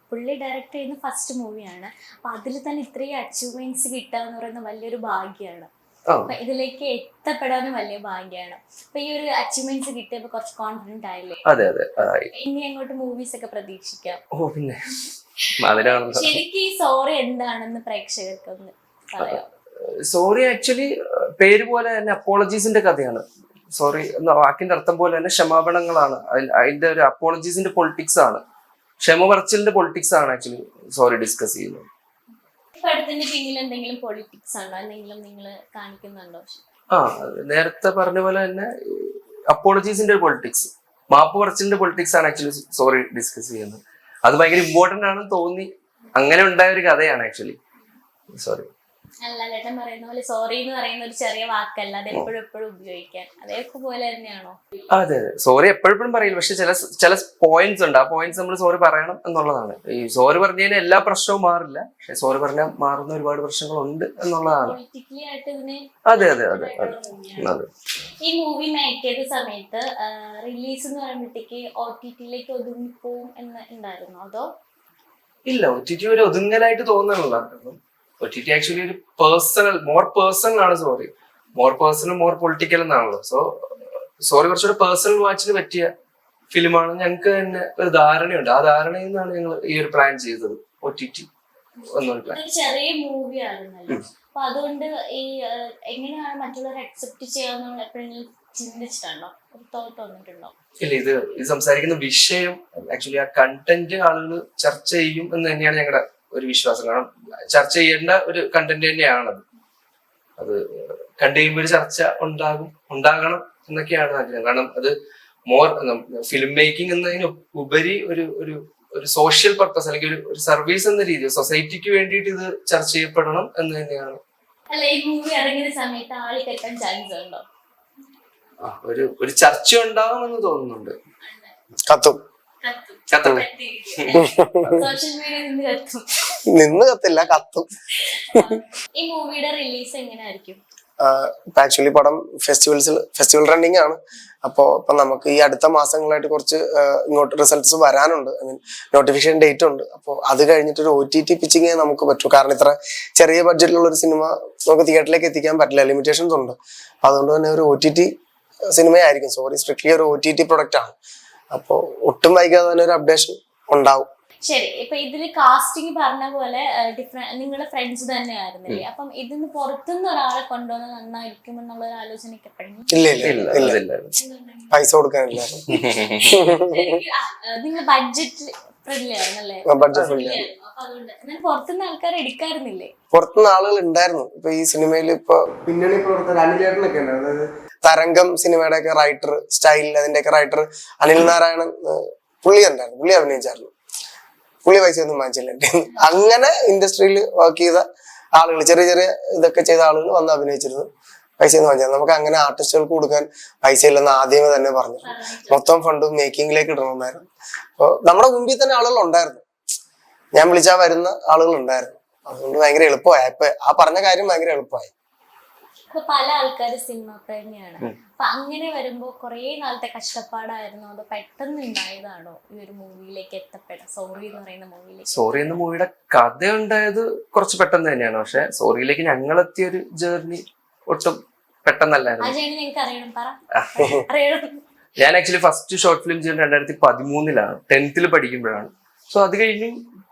പുള്ളി ഡയറക്ട് ചെയ്യുന്ന ഫസ്റ്റ് മൂവിയാണ്. അപ്പൊ അതിൽ തന്നെ ഇത്രയും അച്ചീവ്മെന്റ്സ് കിട്ടുക എന്ന് പറയുന്നത് വലിയൊരു ഭാഗ്യമാണ്. അപ്പൊ ഇതിലേക്ക് എത്തപ്പെടാനും വലിയ ഭാഗ്യമാണ്. അപ്പൊ ഈ ഒരു അച്ചീവ്മെന്റ്സ് കിട്ടിയപ്പോ കുറച്ച് കോൺഫിഡന്റ് ആയില്ലേ? അതെ. ഇനി അങ്ങോട്ട് മൂവീസ് ഒക്കെ പ്രതീക്ഷിക്കാം. ഓ പിന്നെ ശരിക്കും ഈ സോറി എന്താണെന്ന് പ്രേക്ഷകർക്ക് ഒന്ന് പറയാം. സോറി ആക്ച്വലി പേര് പോലെ തന്നെ അപ്പോളജീസിന്റെ കഥയാണ്. സോറി എന്ന വാക്കിന്റെ അർത്ഥം പോലെ തന്നെ ക്ഷമാപണങ്ങളാണ്. അതിന്റെ ഒരു അപ്പോളജീസിന്റെ പൊളിറ്റിക്സ് ആണ്, ക്ഷമ പറച്ചിലിന്റെ പൊളിറ്റിക്സ് ആണ് ആക്ച്വലി സോറി ഡിസ്കസ് ചെയ്യുന്നത്. പടത്തിന്റെ പിന്നിൽ എന്തെങ്കിലും പൊളിറ്റിക്സ് ഉണ്ടോ? എന്തെങ്കിലും നിങ്ങൾ കാണിക്കുന്നുണ്ടോ? നേരത്തെ പറഞ്ഞ പോലെ തന്നെ അപ്പോളജീസിന്റെ പൊളിറ്റിക്സ്, മാപ്പ് പറച്ചിലിന്റെ പൊളിറ്റിക്സ് ആണ് ആക്ച്വലി സോറി ഡിസ്കസ് ചെയ്യുന്നത്. അത് ഭയങ്കര ഇമ്പോർട്ടന്റ് ആണെന്ന് തോന്നി. അങ്ങനെ ഉണ്ടായ ഒരു കഥയാണ് ആക്ച്വലി സോറി. അല്ല, ലേട്ടൻ പറയുന്ന പോലെ സോറി എന്ന് പറയുന്ന ഒരു ചെറിയ വാക്കല്ല, അത് എപ്പോഴും ഉപയോഗിക്കാൻ. അതേപോലെ തന്നെയാണോ? അതെ. സോറി എപ്പോഴും പറയില്ല, പക്ഷെ ചില പോയിന്റ്സ് ഉണ്ട്. ആ പോയിന്റ്സ് നമ്മൾ സോറി പറയണം എന്നുള്ളതാണ്. ഈ സോറി പറഞ്ഞു കഴിഞ്ഞാൽ എല്ലാ പ്രശ്നവും മാറില്ല, പക്ഷെ സോറി പറഞ്ഞാൽ മാറുന്ന ഒരുപാട് പ്രശ്നങ്ങളുണ്ട് എന്നുള്ളതാണ്. അതെ. ഈ മൂവി മേക്ക് ചെയ്ത സമയത്ത് റിലീസ് എന്ന് പറയുമ്പോഴത്തേക്ക് OTT-ലേക്ക് ഒതുങ്ങിപ്പോവും എന്ന് ഉണ്ടായിരുന്നു അതോ? ഇല്ല, OTT ഒരു ഒതുങ്ങലായിട്ട് തോന്നുന്നില്ല. OTT ആക്ച്വലി ഒരു മോർ പേഴ്സണൽ ആണ് sorry. More personal, more political എന്നാണല്ലോ. സോറി കുറച്ചുകൂടെ പേഴ്സണൽ വാച്ചിന് പറ്റിയ ഫിലിമാണ്. ഞങ്ങൾക്ക് തന്നെ ഒരു ധാരണയുണ്ട്. ആ ധാരണയിൽ നിന്നാണ് ഞങ്ങൾ ഈ ഒരു പ്ലാൻ ചെയ്തത്. OTT ചെറിയ മൂവി ആയിരുന്നല്ലോ. അപ്പൊ അതുകൊണ്ട് ഈ എങ്ങനെയാണ് മറ്റുള്ളവരെ അക്സെപ്റ്റ് ചെയ്യാമെന്നുള്ള എപ്പോഴെങ്കിലും ചിന്തിച്ചിട്ടുണ്ടോ, ഒരു തോട്ട് വന്നിട്ടുണ്ടോ? ഇല്ല, ഇത് സംസാരിക്കുന്ന വിഷയം ആക്ച്വലി ആ കണ്ടന്റ് ആളുകൾ ചർച്ച ചെയ്യും എന്ന് തന്നെയാണ് ഞങ്ങളുടെ ഒരു വിശ്വാസം. കാരണം ചർച്ച ചെയ്യേണ്ട ഒരു കണ്ടന്റ് തന്നെയാണത്. അത് കണ്ടു കഴിയുമ്പോൾ ഒരു ചർച്ച ഉണ്ടാകണം എന്നൊക്കെയാണ് ആഗ്രഹം. കാരണം അത് മോർ ഫിലിം മേക്കിംഗ് എന്നതിന് ഉപരി ഒരു സോഷ്യൽ പർപ്പസ് അല്ലെങ്കിൽ ഒരു സർവീസ് എന്ന രീതിയിൽ സൊസൈറ്റിക്ക് വേണ്ടിയിട്ട് ഇത് ചർച്ച ചെയ്യപ്പെടണം എന്ന് തന്നെയാണ്. അല്ല, ഈ മൂവി ഇറങ്ങിയ സമയത്ത് ആളി കെട്ടാൻ ചാൻസ് ഉണ്ടോ? ഒരു ചർച്ച ഉണ്ടാവുമെന്ന് തോന്നുന്നുണ്ട്. കത്തും. സോഷ്യൽ മീഡിയ നിന്ന് കത്തില്ല, കത്തും. ഈ മൂവിയുടെ റിലീസ് എങ്ങനെയായിരിക്കും? ആക്ച്വലി പടം ഫെസ്റ്റിവൽ റണ്ണിങ് ആണ്. അപ്പോൾ ഇപ്പം നമുക്ക് ഈ അടുത്ത മാസങ്ങളായിട്ട് കുറച്ച് ഇങ്ങോട്ട് റിസൾട്ട്സ് വരാനുണ്ട്. ഐ മീൻ നോട്ടിഫിക്കേഷൻ ഡേറ്റ് ഉണ്ട്. അപ്പോൾ അത് കഴിഞ്ഞിട്ടൊരു OTT പിച്ചിങ് നമുക്ക് പറ്റൂ. കാരണം ഇത്ര ചെറിയ ബഡ്ജറ്റിലുള്ള ഒരു സിനിമ നമുക്ക് തിയേറ്ററിലേക്ക് എത്തിക്കാൻ പറ്റില്ല, ലിമിറ്റേഷൻസ് ഉണ്ട്. അപ്പം അതുകൊണ്ട് തന്നെ ഒരു OTT സിനിമയായിരിക്കും. സ്ട്രിക്ട്ലി ഒരു OTT പ്രൊഡക്റ്റ് ആണ്. അപ്പോൾ ഒട്ടും വൈകാതെ തന്നെ ഒരു അപ്ഡേഷൻ ഉണ്ടാവും. ശരി, ഇപ്പൊ ഇതില് കാസ്റ്റിംഗ് പറഞ്ഞ പോലെ നിങ്ങളുടെ ഫ്രണ്ട്സ് തന്നെ ആയിരുന്നില്ലേ? അപ്പം ഇതിന് പുറത്തുനിന്ന് ഒരാളെ കൊണ്ടുവന്ന് നന്നായിരിക്കും എന്നുള്ള ഒരു ആലോചനയൊക്കെ ഇല്ല, പൈസ കൊടുക്കാനില്ല. നിങ്ങൾ ബഡ്ജറ്റ് ഫ്രണ്ട്ലി ആയിരുന്നല്ലേ? Budget friendly. പുറത്തുനിന്ന് ആൾക്കാർ എടുക്കാറുന്നില്ലേ? പുറത്തുനിന്ന് ആളുകൾ ഉണ്ടായിരുന്നു. ഇപ്പൊ ഈ സിനിമയിൽ ഇപ്പൊ പിന്നണി പ്രവർത്തകർ അനിലേട്ടനൊക്കെ ഉണ്ടായിരുന്നു. അതായത് തരംഗം സിനിമയുടെ ഒക്കെ റൈറ്റർ, സ്റ്റൈൽ അതിന്റെ ഒക്കെ റൈറ്റർ അനിൽ നാരായണൻ പുള്ളി ഉണ്ടായിരുന്നു. പുള്ളി അഭിനയിച്ചായിരുന്നു. പുള്ളി പൈസ ഒന്നും വാങ്ങിച്ചില്ല. അങ്ങനെ ഇൻഡസ്ട്രിയിൽ വർക്ക് ചെയ്ത ആളുകൾ, ചെറിയ ചെറിയ ഇതൊക്കെ ചെയ്ത ആളുകൾ വന്ന് അഭിനയിച്ചിരുന്നു. പൈസ ഒന്നും വാങ്ങിച്ചത്. നമുക്ക് അങ്ങനെ ആർട്ടിസ്റ്റുകൾക്ക് കൊടുക്കാൻ പൈസ ഇല്ലെന്ന് ആദ്യമേ തന്നെ പറഞ്ഞു. മൊത്തം ഫണ്ട് മേക്കിങ്ങിലേക്ക് ഇടണമെന്നായിരുന്നു. അപ്പോൾ നമ്മുടെ മുമ്പിൽ തന്നെ ആളുകൾ ഉണ്ടായിരുന്നു. ഞാൻ വിളിച്ചാൽ വരുന്ന ആളുകൾ ഉണ്ടായിരുന്നു. അതുകൊണ്ട് ഭയങ്കര എളുപ്പമായി. ഇപ്പൊ ആ പറഞ്ഞ കാര്യം ഭയങ്കര എളുപ്പമായി. പല ആൾക്കാര് സിനിമ പ്രേമിയാണ്. അപ്പൊ അങ്ങനെ വരുമ്പോ കുറെ നാളത്തെ കഷ്ടപ്പാടായിരുന്നു, അത് പെട്ടെന്ന് ഉണ്ടായതാണോ ഈ ഒരു മൂവിയിലേക്ക് എത്തപ്പെടാൻ? സോറി എന്ന് പറയുന്ന മൂവിയിലേക്ക്. സോറി എന്ന മൂവിയുടെ കഥ ഉണ്ടായത് കുറച്ച് പെട്ടെന്ന് തന്നെയാണ്. പക്ഷെ സോറിയിലേക്ക് ഞങ്ങൾ എത്തിയ ഒരു ജേർണി ഒട്ടും പെട്ടെന്നല്ലായിരുന്നു. ആ ജേർണി നിങ്ങൾക്ക് അറിയണം, പറ. ഞാൻ ആക്ച്വലി ഫസ്റ്റ് ഷോർട്ട് ഫിലിം ചെയ്യുന്നത് 2013 10th പഠിക്കുമ്പോഴാണ്. സോ അത് കഴിഞ്ഞ്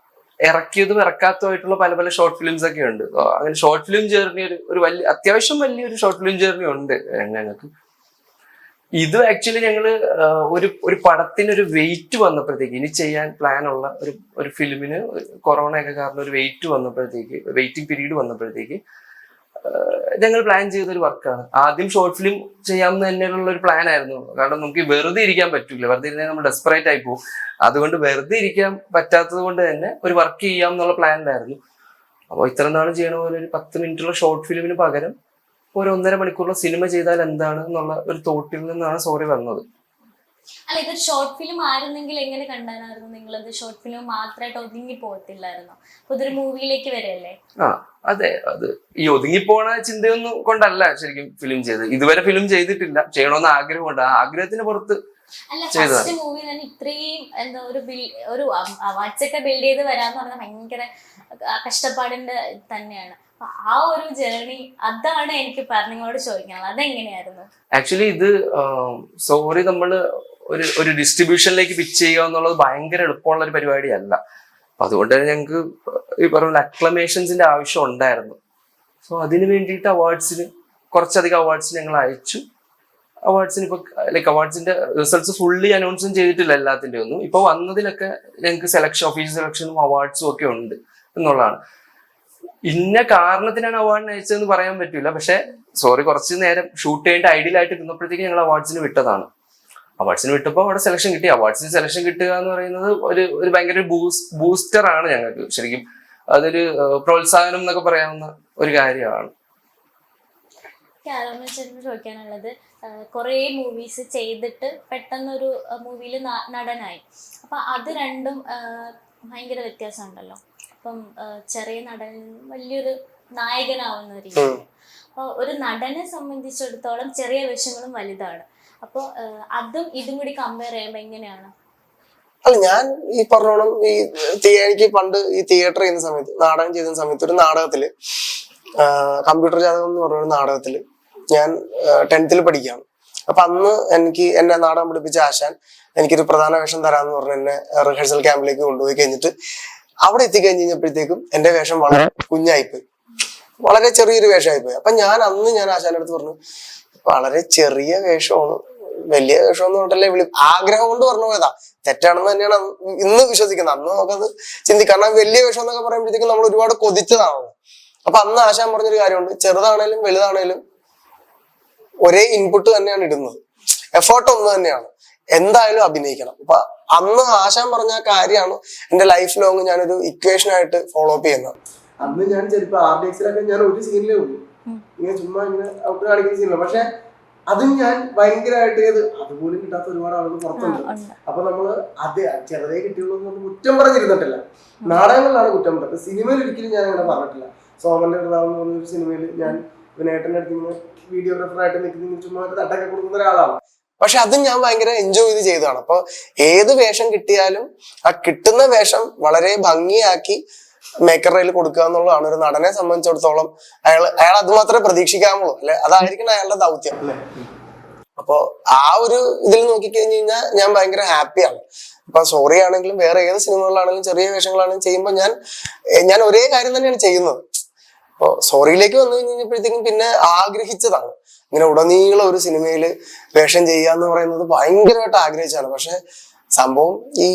ഇറക്കിയതും ഇറക്കാത്തതുമായിട്ടുള്ള പല പല ഷോർട്ട് ഫിലിംസ് ഒക്കെ ഉണ്ട്. അങ്ങനെ ഷോർട്ട് ഫിലിം ജേർണി ഒരു അത്യാവശ്യം വലിയൊരു ഷോർട്ട് ഫിലിം ജേർണി ഉണ്ട് ഞങ്ങൾക്ക്. ഇത് ആക്ച്വലി ഞങ്ങള് ഒരു പടത്തിന് ഒരു വെയിറ്റ് വന്നപ്പോഴത്തേക്ക്, ഇനി ചെയ്യാൻ പ്ലാൻ ഉള്ള ഒരു ഫിലിമിന് കൊറോണ ഒക്കെ കാരണം ഒരു വെയിറ്റിംഗ് പീരീഡ് വന്നപ്പോഴത്തേക്ക് ഞങ്ങൾ പ്ലാൻ ചെയ്തൊരു വർക്കാണ്. ആദ്യം ഷോർട്ട് ഫിലിം ചെയ്യാമെന്ന് തന്നെയുള്ള ഒരു പ്ലാൻ ആയിരുന്നു. കാരണം നമുക്ക് വെറുതെ ഇരിക്കാൻ പറ്റൂല, വെറുതെ ഇരുന്നാൽ നമ്മൾ ഡെസ്പറേറ്റ് ആയി പോകും. അതുകൊണ്ട് വെറുതെ ഇരിക്കാൻ പറ്റാത്തത് കൊണ്ട് തന്നെ ഒരു വർക്ക് ചെയ്യാം എന്നുള്ള പ്ലാനിലായിരുന്നു. അപ്പോൾ ഇത്ര നാളും ചെയ്യണ പോലെ ഒരു 10 മിനിറ്റുള്ള ഷോർട്ട് ഫിലിമിന് പകരം ഒരു 1.5 മണിക്കൂറുള്ള സിനിമ ചെയ്താൽ എന്താണ് എന്നുള്ള ഒരു തോട്ടിൽ നിന്നാണ് സോറി വന്നത്. അല്ല, ഇതൊരു ഷോർട്ട് ഫിലിം ആയിരുന്നെങ്കിൽ എങ്ങനെ കണ്ടാനായിരുന്നു? നിങ്ങളത് ഷോർട്ട് ഫിലിം മാത്രമായിട്ട് ഒതുങ്ങി പോകത്തില്ലായിരുന്നോ? അപ്പൊ ഇതൊരു മൂവിയിലേക്ക് വരല്ലേ? അതെ, അത് ഈ ഒതുങ്ങിപ്പോണ ചിന്തയൊന്നും കൊണ്ടല്ല ശരിക്കും ഫിലിം ചെയ്തത്. ഇതുവരെ ഫിലിം ചെയ്തിട്ടില്ല, ചെയ്യണമെന്ന് ആഗ്രഹമുണ്ട്. ആ ആഗ്രഹത്തിന് പുറത്ത് അല്ല, ഫസ്റ്റ് മൂവി തന്നെ ഇത്രയും എന്താ ഒരു അവാർഡ്സൊക്കെ ബിൽഡ് ചെയ്ത് വരാന്ന് പറഞ്ഞാൽ ഭയങ്കര കഷ്ടപ്പാടിന്റെ തന്നെയാണ്. ആ ഒരു ജേർണി, അതാണ് എനിക്ക് നിങ്ങളോട് ചോദിക്കണം, അതെങ്ങനെയായിരുന്നു? ആക്ച്വലി ഇത് സോറി നമ്മള് ഒരു ഡിസ്ട്രിബ്യൂഷനിലേക്ക് പിച്ച് ചെയ്യുക എന്നുള്ളത് ഭയങ്കര എളുപ്പമുള്ള ഒരു പരിപാടിയല്ല. അതുകൊണ്ട് തന്നെ ഞങ്ങൾക്ക് ഈ പറഞ്ഞ അക്ലമേഷൻസിന്റെ ആവശ്യം ഉണ്ടായിരുന്നു. സോ അതിന് വേണ്ടിയിട്ട് കുറച്ചധികം അവാർഡ്സ് ഞങ്ങൾ അയച്ചു. അവാർഡ്സിന് ഇപ്പൊ അവാർഡ്സിന്റെ റിസൾട്ട്സ് ഫുള്ളി അനൗൺസും ചെയ്തിട്ടില്ല എല്ലാത്തിന്റെ ഒന്നും. ഇപ്പൊ വന്നതിലൊക്കെ ഞങ്ങൾക്ക് ഒഫീഷ്യൽ സെലക്ഷനും അവാർഡ്സും ഒക്കെ ഉണ്ട് എന്നുള്ളതാണ്. ഇന്ന കാരണത്തിനാണ് അവാർഡിന് അയച്ചതെന്ന് പറയാൻ പറ്റില്ല. പക്ഷെ സോറി കുറച്ച് നേരം ഷൂട്ട് ചെയ്യേണ്ട ഐഡിയലായിട്ട് ഇരുന്നപ്പോഴത്തേക്ക് ഞങ്ങൾ അവാർഡ്സിന് വിട്ടതാണ്. അവാർഡ്സിന് വിട്ടപ്പോൾ അവിടെ സെലക്ഷൻ കിട്ടി. അവാർഡ്സിന് സെലക്ഷൻ കിട്ടുക എന്ന് പറയുന്നത് ഒരു ഭയങ്കര ബൂസ്റ്റർ ആണ് ഞങ്ങൾക്ക്. ശരിക്കും അതൊരു പ്രോത്സാഹനം എന്നൊക്കെ പറയാവുന്ന ഒരു കാര്യമാണ്. ചോദിക്കാനുള്ളത്, കുറേ മൂവീസ് ചെയ്തിട്ട് പെട്ടെന്നൊരു മൂവിയിൽ നടനായി. അപ്പൊ അത് രണ്ടും ഭയങ്കര വ്യത്യാസമുണ്ടല്ലോ. അപ്പം ചെറിയ നടൻ വലിയൊരു നായകനാവുന്ന രീതി. അപ്പൊ ഒരു നടനെ സംബന്ധിച്ചിടത്തോളം ചെറിയ വേഷങ്ങളും വലുതാണ്. അപ്പൊ അതും ഇതും കൂടി കമ്പയർ ചെയ്യുമ്പോ എങ്ങനെയാണ്? അല്ല, ഞാൻ ഈ പറഞ്ഞോളം എനിക്ക് പണ്ട് ഈ തിയേറ്റർ ചെയ്യുന്ന സമയത്ത്, നാടകം ചെയ്യുന്ന സമയത്ത്, ഒരു നാടകത്തില് കമ്പ്യൂട്ടർ ജാതകം എന്ന് പറഞ്ഞ ഒരു നാടകത്തില് ഞാൻ 10th പഠിക്കുകയാണ്. അപ്പൊ അന്ന് എന്നെ നാടകം പഠിപ്പിച്ച ആശാൻ എനിക്കൊരു പ്രധാന വേഷം തരാന്ന് പറഞ്ഞ് എന്നെ റിഹേഴ്സൽ ക്യാമ്പിലേക്ക് കൊണ്ടുപോയി കഴിഞ്ഞിട്ട് അവിടെ എത്തിക്കഴിഞ്ഞപ്പോഴത്തേക്കും എന്റെ വേഷം വളരെ കുഞ്ഞായിപ്പോയി. വളരെ ചെറിയൊരു വേഷമായി പോയി. അപ്പൊ ഞാൻ ആശാന്റെ അടുത്ത് പറഞ്ഞു, വളരെ ചെറിയ വേഷമാണ്, വലിയ വേഷം എന്ന് പറഞ്ഞിട്ടല്ലേ ആഗ്രഹം കൊണ്ട് പറഞ്ഞു പോയതാ, തെറ്റാണെന്ന് തന്നെയാണ് ഇന്ന് വിശ്വസിക്കുന്നത്. അന്ന് നമുക്കത് ചിന്തിക്കാം. കാരണം വലിയ വേഷം എന്നൊക്കെ പറയുമ്പോഴത്തേക്കും നമ്മൾ ഒരുപാട് കൊതിച്ചതാണല്ലോ. അപ്പൊ അന്ന് ആശാൻ പറഞ്ഞൊരു കാര്യമുണ്ട്, ചെറുതാണേലും വലുതാണേലും ഒരേ ഇൻപുട്ട് തന്നെയാണ് ഇടുന്നത്, എഫേർട്ട് ഒന്ന് തന്നെയാണ്, എന്തായാലും അഭിനയിക്കണം. അപ്പൊ അന്ന് ആശാൻ പറഞ്ഞ കാര്യമാണ് എന്റെ ലൈഫ് ലോങ് ഞാനൊരു ഇക്വേഷൻ ആയിട്ട് ഫോളോ അപ്പ് ചെയ്യുന്നത്. അന്ന് ഞാൻ ചിലപ്പോ RDXലൊക്കെ ഞാൻ ഒരു സീനിലേ ഉള്ളൂ, ഇങ്ങനെ ചുമ്മാ ഇങ്ങനെ ഔട്ട് കാണിക്കുന്ന സീനില്ല. പക്ഷെ അതും ഞാൻ ഭയങ്കരമായിട്ട് അതുപോലും കിട്ടാത്ത ഒരുപാട് ആളുകൾ പുറത്തുണ്ട്. അപ്പൊ നമ്മള് ചെറുതേ കിട്ടിയുള്ളൂ എന്ന് പറഞ്ഞ് കുറ്റം പറഞ്ഞിരുന്നിട്ടില്ല. നാടകങ്ങളിലാണ് കുറ്റം പറഞ്ഞത്, സിനിമയിൽ ഒരിക്കലും ഞാൻ അങ്ങനെ പറഞ്ഞിട്ടില്ല. സോമന്റെ കൃതാവ് എന്ന് പറഞ്ഞൊരു സിനിമയിൽ ഞാൻ വിനേട്ടന്റെ അടുത്ത് വീഡിയോഗ്രാഫറായിട്ട് നിൽക്കുന്ന ചുമ്മാ തട്ടൊക്കെ കൊടുക്കുന്ന ഒരാളാണ്. പക്ഷെ അതും ഞാൻ ഭയങ്കര എൻജോയ് ചെയ്ത് ചെയ്തതാണ്. അപ്പൊ ഏത് വേഷം കിട്ടിയാലും ആ കിട്ടുന്ന വേഷം വളരെ ഭംഗിയാക്കി മേക്കറിൽ കൊടുക്കുക എന്നുള്ളതാണ് ഒരു നടനെ സംബന്ധിച്ചിടത്തോളം. അയാൾ അത് മാത്രമേ പ്രതീക്ഷിക്കാമുള്ളൂ, അല്ലെ? അതായിരിക്കണം അയാളുടെ ദൗത്യം, അല്ലെ? അപ്പൊ ആ ഒരു ഇതിൽ നോക്കിക്കഴിഞ്ഞു കഴിഞ്ഞാൽ ഞാൻ ഭയങ്കര ഹാപ്പിയാണ്. ഇപ്പൊ സോറി ആണെങ്കിലും വേറെ ഏത് സിനിമകളിലാണെങ്കിലും ചെറിയ വേഷങ്ങളാണെങ്കിലും ചെയ്യുമ്പോൾ ഞാൻ ഒരേ കാര്യം തന്നെയാണ് ചെയ്യുന്നത്. അപ്പൊ സോറിയിലേക്ക് വന്നു കഴിഞ്ഞപ്പോഴത്തേക്കും പിന്നെ ആഗ്രഹിച്ചതാണ് ഇങ്ങനെ ഉടനീളം ഒരു സിനിമയിൽ വേഷം ചെയ്യുക എന്ന് പറയുന്നത് ഭയങ്കരമായിട്ട് ആഗ്രഹിച്ചാണ്. പക്ഷെ സംഭവം ഈ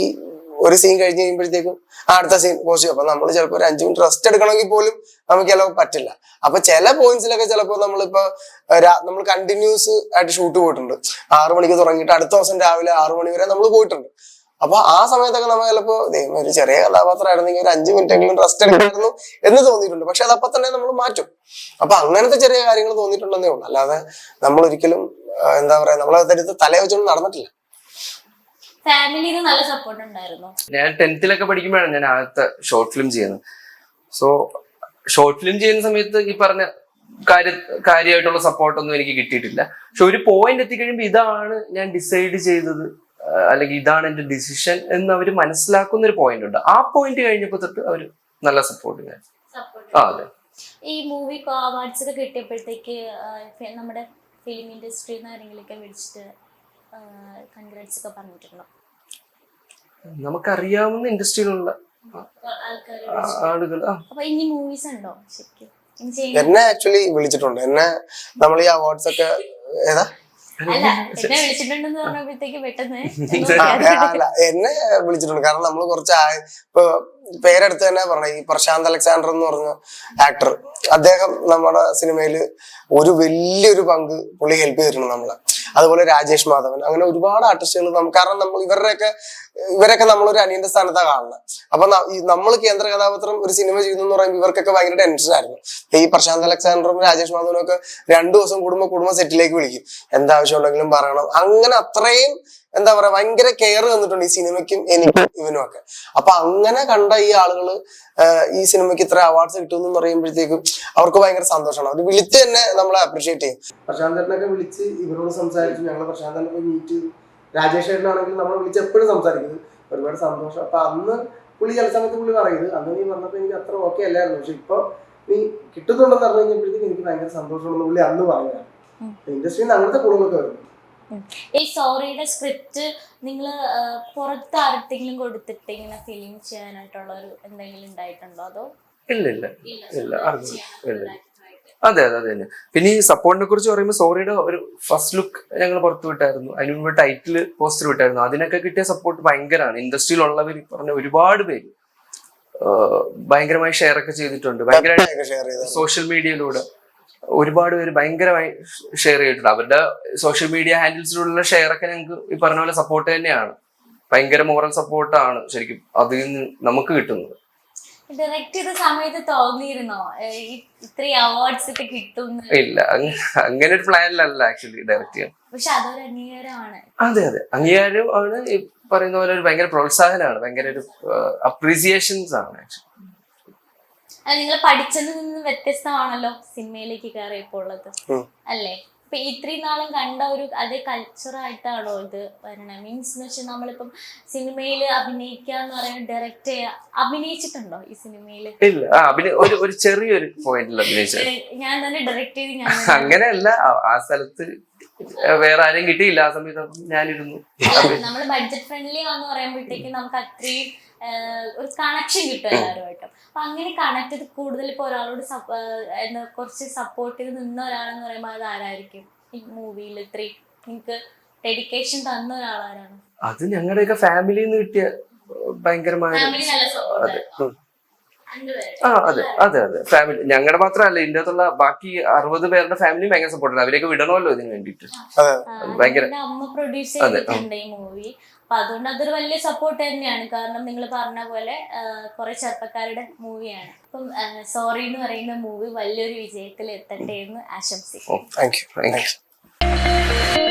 ഒരു സീൻ കഴിഞ്ഞ് കഴിയുമ്പോഴത്തേക്കും അടുത്ത സീൻ പോസ്റ്റ്. അപ്പൊ നമ്മൾ ചിലപ്പോൾ ഒരു 5 മിനിറ്റ് റെസ്റ്റ് എടുക്കണമെങ്കിൽ പോലും നമുക്ക് ചിലപ്പോൾ പറ്റില്ല. അപ്പൊ ചില പോയിന്റ്സിലൊക്കെ ചിലപ്പോൾ നമ്മൾ കണ്ടിന്യൂസ് ആയിട്ട് ഷൂട്ട് പോയിട്ടുണ്ട്. 6 മണിക്ക് തുടങ്ങിയിട്ട് അടുത്ത ദിവസം രാവിലെ 6 മണി വരെ നമ്മൾ പോയിട്ടുണ്ട്. അപ്പൊ ആ സമയത്തൊക്കെ നമ്മൾ ചിലപ്പോ ഒരു ചെറിയ കഥാപാത്രമായിരുന്നെങ്കിൽ ഒരു 5 മിനിറ്റ് എങ്കിലും റെസ്റ്റ് എടുക്കായിരുന്നു എന്ന് തോന്നിയിട്ടുണ്ട്. പക്ഷെ അതപ്പൊ തന്നെ നമ്മൾ മാറ്റും. അപ്പൊ അങ്ങനത്തെ ചെറിയ കാര്യങ്ങൾ തോന്നിയിട്ടുണ്ടെന്നേ ഉള്ളൂ. അല്ലാതെ നമ്മൾ ഒരിക്കലും എന്താ പറയാ നമ്മളെടുത്ത് തല വെച്ചൊന്നും നടന്നിട്ടില്ല. ഫാമിലിയിൽ നല്ല സപ്പോർട്ട് ഉണ്ടായിരുന്നു. ഞാൻ 10th പഠിക്കുമ്പോഴാണ് ഞാൻ ആദ്യത്തെ ഷോർട്ട് ഫിലിം ചെയ്യുന്നത്. സോ ഷോർട്ട് ഫിലിം ചെയ്യുന്ന സമയത്ത് ഈ പറഞ്ഞ കാര്യമായിട്ടുള്ള സപ്പോർട്ടൊന്നും എനിക്ക് കിട്ടിയിട്ടില്ല. പക്ഷെ ഒരു പോയിന്റ് എത്തിക്കഴിയുമ്പോൾ ഇതാണ് ഞാൻ ഡിസൈഡ് ചെയ്തത്, അല്ലെങ്കിൽ ഇതാണ് എന്റെ ഡിസിഷൻ എന്ന് അവർ മനസ്സിലാക്കുന്ന ഒരു പോയിന്റ് ഉണ്ട്. ആ പോയിന്റ് കഴിഞ്ഞപ്പോ തൊട്ട് അവർ നല്ല സപ്പോർട്ട്. അതെ, ഈ മൂവി അവാർഡ്സ് ഒക്കെ കിട്ടിയപ്പോഴത്തേക്ക് നമ്മുടെ ഫിലിം ഇൻഡസ്ട്രിയിൽ ആരെങ്കിലൊക്കെ വിളിച്ചിട്ട് കൺഗ്രാറ്റ്സ് ഒക്കെ പറഞ്ഞിട്ടുണ്ടോ? നമുക്കറിയാവുന്ന ഇൻഡസ്ട്രിയിലുള്ള ആളുകൾ. അപ്പൊ ഇനി മൂവീസ് ഉണ്ടോ ശരിക്കും? എന്നെ ആക്ച്വലി വിളിച്ചിട്ടുണ്ട്. എന്നെ നമ്മൾ ഈ അവാർഡ്സ് ഒക്കെ അല്ല എന്നെ വിളിച്ചിട്ടുണ്ടെന്ന് പറഞ്ഞപ്പോഴത്തേക്ക് പെട്ടെന്ന് എന്നെ വിളിച്ചിട്ടുണ്ട്. കാരണം നമ്മൾ കുറച്ച് ഇപ്പൊ പേരെടുത്ത് തന്നെ പറഞ്ഞ ഈ പ്രശാന്ത് അലക്സാണ്ടർ എന്ന് പറഞ്ഞ ആക്ടർ, അദ്ദേഹം നമ്മുടെ സിനിമയിൽ ഒരു വലിയൊരു പങ്ക് പുള്ളി ഹെൽപ്പ് ചെയ്തിട്ടുണ്ട് നമ്മളെ. അതുപോലെ രാജേഷ് മാധവൻ, അങ്ങനെ ഒരുപാട് ആർട്ടിസ്റ്റുകൾ കാരണം നമ്മൾ ഇവരൊക്കെ നമ്മളൊരു അനിയന്റെ സ്ഥാനത്താണ് കാണുന്നത്. അപ്പൊ നമ്മൾ കേന്ദ്ര കഥാപാത്രം ഒരു സിനിമ ചെയ്യുന്നു എന്ന് പറയുമ്പോൾ ഇവർക്കൊക്കെ ഭയങ്കര ടെൻഷനായിരുന്നു. ഈ പ്രശാന്ത് അലക്സാണ്ടറും രാജേഷ് മാധവനും ഒക്കെ 2 ദിവസം കുടുംബ സെറ്റിലേക്ക് വിളിക്കും, എന്താവശ്യം ഉണ്ടെങ്കിലും പറയണം. അങ്ങനെ അത്രയും എന്താ പറയാ ഭയങ്കര കെയർ തന്നിട്ടുണ്ട് ഈ സിനിമയ്ക്കും എനിക്കും ഇവനും ഒക്കെ. അപ്പൊ അങ്ങനെ കണ്ട ഈ ആളുകള് ഈ സിനിമയ്ക്ക് ഇത്ര അവാർഡ്സ് കിട്ടുമെന്ന് പറയുമ്പോഴത്തേക്കും അവർക്ക് ഭയങ്കര സന്തോഷമാണ്. അവർ വിളിച്ച് തന്നെ നമ്മളെ അപ്രീഷിയേറ്റ് ചെയ്യും. പ്രശാന്തനൊക്കെ വിളിച്ച് ഇവരോട് സംസാരിച്ചു. ഞങ്ങൾ പ്രശാന്തനെ മീറ്റ് ചെയ്തു. രാജേഷ് ഏട്ടനാണെങ്കിൽ നമ്മളെ വിളിച്ച് എപ്പോഴും സംസാരിക്കുന്നത്, ഒരുപാട് സന്തോഷം. അപ്പൊ അന്ന് പുള്ളി ചില സമയത്ത് പുള്ളി പറയുന്നത്, അന്ന് നീ പറഞ്ഞപ്പോ എനിക്ക് അത്ര ഓക്കെ അല്ലായിരുന്നു, പക്ഷെ ഇപ്പൊ നീ കിട്ടുന്നുണ്ടെന്ന് പറഞ്ഞു കഴിഞ്ഞപ്പോഴത്തേക്ക് എനിക്ക് ഭയങ്കര സന്തോഷമുണ്ടെന്ന് പുള്ളി അന്ന് പറഞ്ഞതാണ്. ഇൻഡസ്ട്രിയിൽ നിന്ന് അങ്ങനത്തെ കുടുംബമൊക്കെ വരുന്നു. ഈ സോറിയുടെ സ്ക്രിപ്റ്റ് നിങ്ങൾ പുറത്ത് ആർക്കെങ്കിലും കൊടുത്തിട്ട് ഇങ്ങനെ ഫിലിം ചെയ്യാനായിട്ടുള്ള ഒരു എന്തെങ്കിലും ഉണ്ടായിട്ടുണ്ടോ? അതോ ഇല്ല. അതെ തന്നെ. പിന്നെ ഈ സപ്പോർട്ടിനെ കുറിച്ച് പറയുമ്പോൾ സോറിയുടെ ഒരു ഫസ്റ്റ് ലുക്ക് ഞങ്ങൾ പുറത്തു വിട്ടായിരുന്നു. അതിന് മുമ്പ് ടൈറ്റിൽ പോസ്റ്റർ വിട്ടായിരുന്നു. അതിനൊക്കെ കിട്ടിയ സപ്പോർട്ട് ഭയങ്കരമാണ്. ഇൻഡസ്ട്രിയിലുള്ളവർ പറഞ്ഞ ഒരുപാട് പേര് ഭയങ്കരമായി ഷെയർ ഒക്കെ ചെയ്തിട്ടുണ്ട്. ഭയങ്കരമായി സോഷ്യൽ മീഡിയയിലൂടെ ഒരുപാട് പേര് ഭയങ്കരമായി ഷെയർ ചെയ്തിട്ടുണ്ട്. അവരുടെ സോഷ്യൽ മീഡിയ ഹാൻഡിൽസിലുള്ള ഷെയർ ഒക്കെ ഞങ്ങൾക്ക് ഈ പറഞ്ഞ പോലെ സപ്പോർട്ട് തന്നെയാണ്. ഭയങ്കര മോറൽ സപ്പോർട്ടാണ് ശരിക്കും അതിൽ നിന്ന് നമുക്ക് കിട്ടുന്നത്. ഡയറക്റ്റ് ചെയ്ത സമയത്ത് തോന്നിയിരുന്നോ ഇത്രയും അവാർഡ്സ് ഒക്കെ കിട്ടും? ഇല്ല, അങ്ങനെ ഒരു പ്ലാനിലല്ല ആക്ച്വലി ഡയറക്റ്റ് ചെയ്യാൻ. പക്ഷെ അതൊരു അംഗീകാരമാണ്. അതെ, അംഗീകാരം ആണ്. ഈ പറയുന്ന പോലെ ഒരു ഭയങ്കര പ്രോത്സാഹനമാണ്, ഭയങ്കര ഒരു അപ്രീസിയേഷൻസ് ആണ് ആക്ച്വലി. നിങ്ങൾ പഠിച്ചതിൽ നിന്ന് വ്യത്യസ്തമാണല്ലോ സിനിമയിലേക്ക് കയറിയപ്പോൾ ഉള്ളത്, അല്ലേ? ഇപ്പൊ ഇത്രയും നാളും കണ്ട ഒരു അതേ കൾച്ചറായിട്ടാണോ ഇത് വരണേ? മീൻസ് എന്ന് വെച്ചാൽ നമ്മളിപ്പം സിനിമയിൽ അഭിനയിക്കുക എന്ന് പറയുന്നത് ഡയറക്റ്റ് അഭിനയിച്ചിട്ടുണ്ടോ ഈ സിനിമയില്? ഇല്ല, ഒരു ചെറിയൊരു പോയിന്റിൽ അഭിനയിച്ചു. ഞാൻ തന്നെ ഡയറക്റ്റ് ചെയ്ത് ഞാൻ അങ്ങനെയല്ല, ആ സ്ഥലത്ത് വേറെ ആരെയും കിട്ടിയില്ല ആ സമയത്ത്. അപ്പം ഞാനിരുന്നു. നമ്മള് ബഡ്ജറ്റ് ഫ്രണ്ട്ലി ആന്ന് പറയുമ്പോഴത്തേക്കും നമുക്ക് അത്രയും ഒരു കണക്ഷൻ കിട്ടും എല്ലാവരുമായിട്ടും. അപ്പൊ അങ്ങനെ കണക്ട് ചെയ്ത് കൂടുതൽ ഇപ്പൊ ഒരാളോട് കുറച്ച് സപ്പോർട്ട് ചെയ്ത് നിന്ന ഒരാളെന്ന് പറയുമ്പോൾ അത് ആരായിരിക്കും ഈ മൂവിയിൽ ഇത്രയും നിങ്ങൾക്ക് ഡെഡിക്കേഷൻ തന്ന ഒരാളാരാണ്? അത് ഞങ്ങളുടെയൊക്കെ ഫാമിലിയിൽ നിന്ന് കിട്ടിയ ഭയങ്കരമായ ഫാമിലി നല്ല സപ്പോർട്ട് അതെ അതെ അതെ ഫാമിലി. ഞങ്ങളുടെ മാത്രമല്ല, ഇതിന്റെ അകത്തുള്ള ബാക്കി 60 പേരുടെ ഫാമിലി ഭയങ്കര സപ്പോർട്ടാണ്. അവരെയൊക്കെ വിടണമല്ലോ ഇതിന് വേണ്ടിട്ട്. ഭയങ്കര അമ്മ പ്രൊഡ്യൂസ് ചെയ്തിട്ടുണ്ട് ഈ മൂവി. അപ്പൊ അതുകൊണ്ട് അതൊരു വലിയ സപ്പോർട്ട് തന്നെയാണ്. കാരണം നിങ്ങൾ പറഞ്ഞ പോലെ കുറെ ചെറുപ്പക്കാരുടെ മൂവിയാണ്. അപ്പം സോറി എന്ന് പറയുന്ന മൂവി വലിയൊരു വിജയത്തിൽ എത്തട്ടെ എന്ന് ആശംസിക്കുന്നു. Thank you.